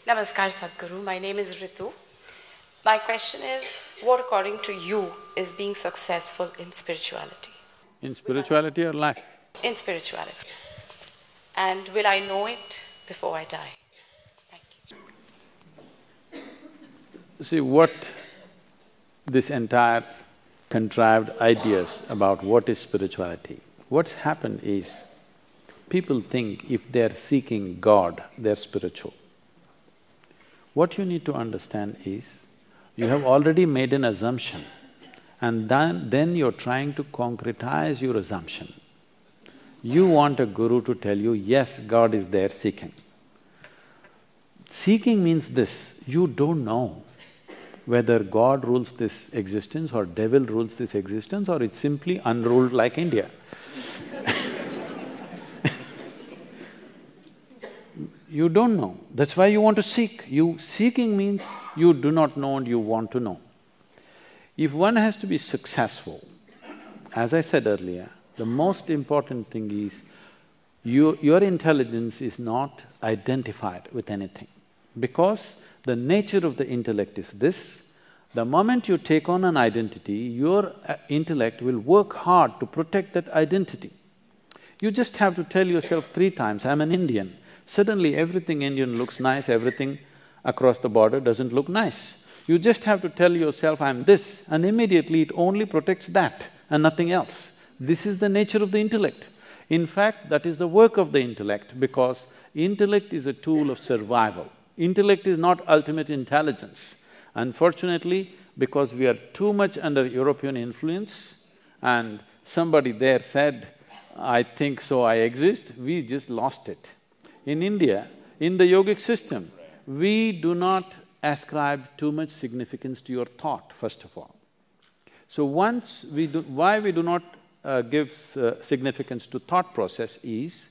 Namaskar Sadhguru, my name is Ritu. My question is, what according to you is being successful in spirituality? In spirituality or life? In spirituality. And will I know it before I die? Thank you. See, what this entire contrived ideas about what is spirituality, what's happened is, people think if they're seeking God, they're spiritual. What you need to understand is, you have already made an assumption and then you're trying to concretize your assumption. You want a guru to tell you, yes, God is there seeking. Seeking means this, you don't know whether God rules this existence or devil rules this existence or it's simply unruled like India. You don't know, that's why you want to seek. Seeking means you do not know and you want to know. If one has to be successful, as I said earlier, the most important thing is your intelligence is not identified with anything. Because the nature of the intellect is this, the moment you take on an identity, your intellect will work hard to protect that identity. You just have to tell yourself 3 times, I'm an Indian. Suddenly everything Indian looks nice, everything across the border doesn't look nice. You just have to tell yourself, I'm this, and immediately it only protects that and nothing else. This is the nature of the intellect. In fact, that is the work of the intellect, because intellect is a tool of survival. Intellect is not ultimate intelligence. Unfortunately, because we are too much under European influence and somebody there said, I think so, I exist, we just lost it. In India, in the yogic system, we do not ascribe too much significance to your thought, first of all. So why we do not give significance to thought process is,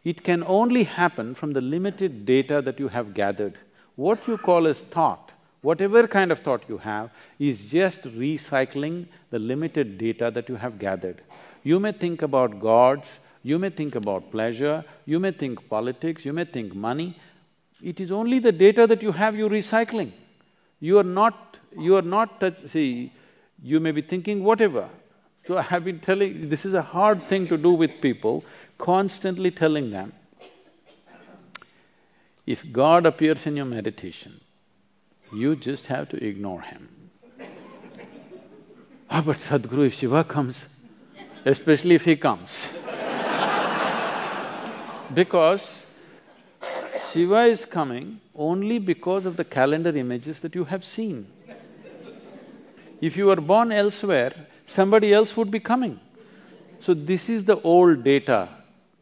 it can only happen from the limited data that you have gathered. What you call as thought, whatever kind of thought you have, is just recycling the limited data that you have gathered. You may think about gods, you may think about pleasure, you may think politics, you may think money. It is only the data that you have you're recycling. You are not see, you may be thinking whatever. So I have been telling… this is a hard thing to do with people, constantly telling them, if God appears in your meditation, you just have to ignore him. But Sadhguru, if Shiva comes, especially if he comes, because Shiva is coming only because of the calendar images that you have seen. If you were born elsewhere, somebody else would be coming. So this is the old data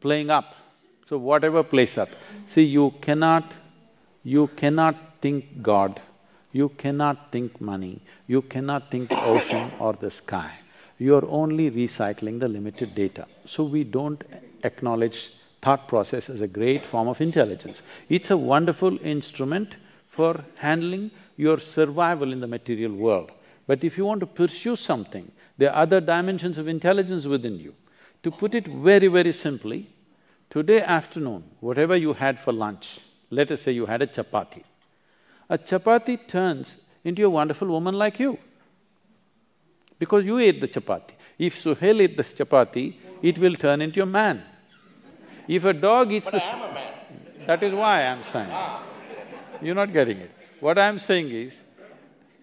playing up. So whatever plays up. See, you cannot think God, you cannot think money, you cannot think ocean or the sky. You are only recycling the limited data. So we don't acknowledge thought process as a great form of intelligence. It's a wonderful instrument for handling your survival in the material world. But if you want to pursue something, there are other dimensions of intelligence within you. To put it very, very simply, today afternoon, whatever you had for lunch, let us say you had a chapati turns into a wonderful woman like you, because you ate the chapati. If Suhel ate this chapati, it will turn into a man. If a dog eats But I am a man. That is why I'm saying. You're not getting it. What I'm saying is,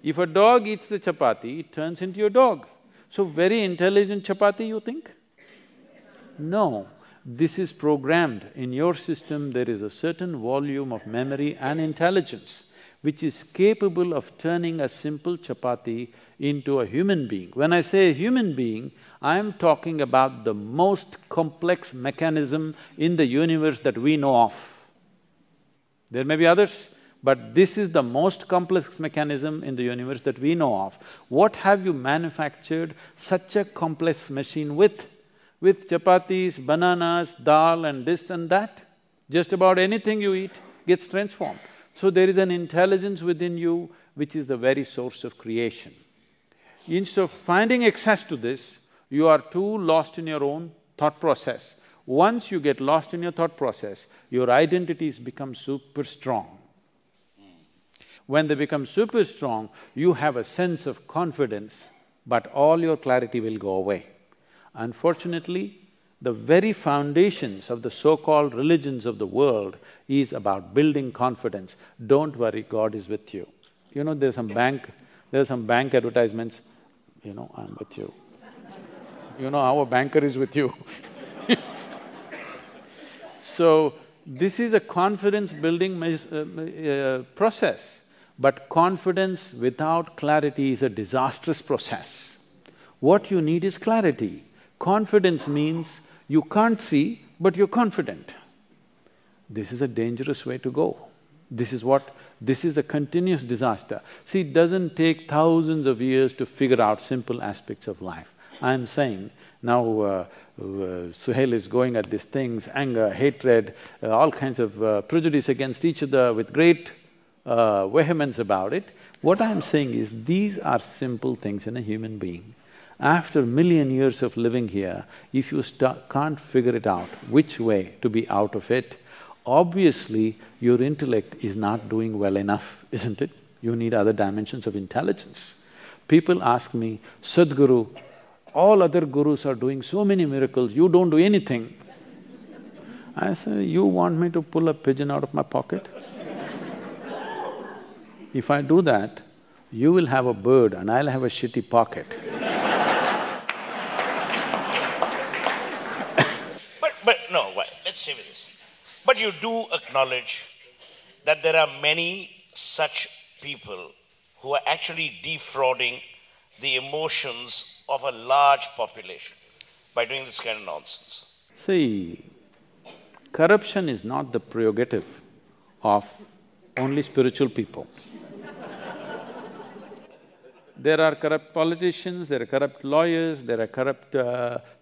if a dog eats the chapati, it turns into a dog. So very intelligent chapati, you think? No, this is programmed. In your system, there is a certain volume of memory and intelligence which is capable of turning a simple chapati into a human being. When I say human being, I am talking about the most complex mechanism in the universe that we know of. There may be others, but this is the most complex mechanism in the universe that we know of. What have you manufactured such a complex machine with? With chapatis, bananas, dal and this and that? Just about anything you eat gets transformed. So there is an intelligence within you which is the very source of creation. Instead of finding access to this, you are too lost in your own thought process. Once you get lost in your thought process, your identities become super strong. When they become super strong, you have a sense of confidence, but all your clarity will go away. Unfortunately, the very foundations of the so-called religions of the world is about building confidence. Don't worry, God is with you. You know, there's some bank advertisements, you know, I'm with you. You know, our banker is with you. So, this is a confidence-building process, but confidence without clarity is a disastrous process. What you need is clarity. Confidence means you can't see, but you're confident. This is a dangerous way to go. This is a continuous disaster. See, it doesn't take thousands of years to figure out simple aspects of life. I'm saying, now Suhel is going at these things, anger, hatred, all kinds of prejudice against each other with great vehemence about it. What I'm saying is, these are simple things in a human being. After a million years of living here, if you can't figure it out, which way to be out of it, obviously your intellect is not doing well enough, isn't it? You need other dimensions of intelligence. People ask me, Sadhguru, all other gurus are doing so many miracles, you don't do anything. I say, you want me to pull a pigeon out of my pocket? If I do that, you will have a bird and I'll have a shitty pocket. But no, let's stay with this. But you do acknowledge that there are many such people who are actually defrauding the emotions of a large population by doing this kind of nonsense. See, corruption is not the prerogative of only spiritual people. There are corrupt politicians, there are corrupt lawyers, there are corrupt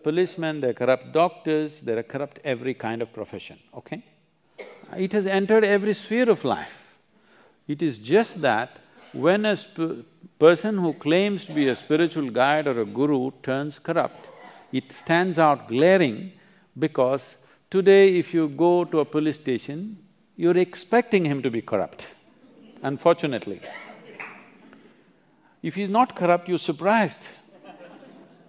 policemen, there are corrupt doctors, there are corrupt every kind of profession, okay? It has entered every sphere of life. It is just that when a person who claims to be a spiritual guide or a guru turns corrupt, it stands out glaring because today if you go to a police station, you're expecting him to be corrupt, unfortunately. If he's not corrupt, you're surprised.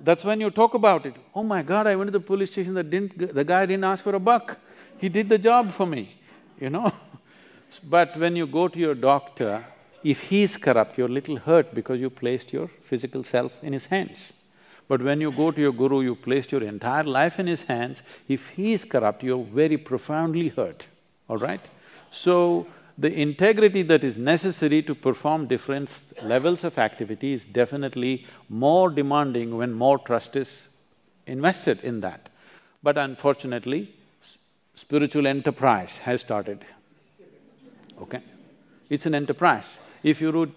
That's when you talk about it. Oh my God, I went to the police station, the guy didn't ask for a buck. He did the job for me, you know. But when you go to your doctor, if he's corrupt, you're a little hurt because you placed your physical self in his hands. But when you go to your guru, you placed your entire life in his hands. If he is corrupt, you're very profoundly hurt, all right? So, the integrity that is necessary to perform different levels of activity is definitely more demanding when more trust is invested in that. But unfortunately, spiritual enterprise has started, okay? It's an enterprise. If you read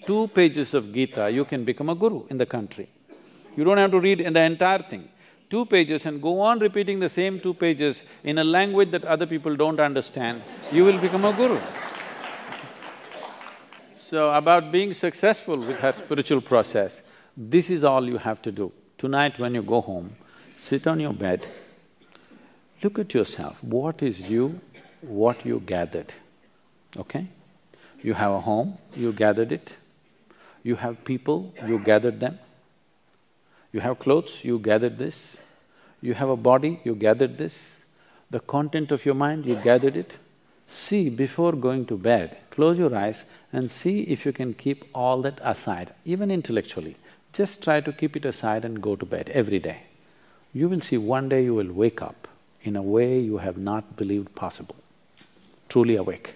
2 pages of Gita, you can become a guru in the country. You don't have to read the entire thing. 2 pages and go on repeating the same 2 pages in a language that other people don't understand, you will become a guru. So, about being successful with that spiritual process, this is all you have to do. Tonight when you go home, sit on your bed, look at yourself, what is you, what you gathered, okay? You have a home, you gathered it. You have people, you gathered them. You have clothes, you gathered this. You have a body, you gathered this. The content of your mind, you gathered it. See, before going to bed, close your eyes and see if you can keep all that aside, even intellectually. Just try to keep it aside and go to bed every day. You will see one day you will wake up in a way you have not believed possible, truly awake.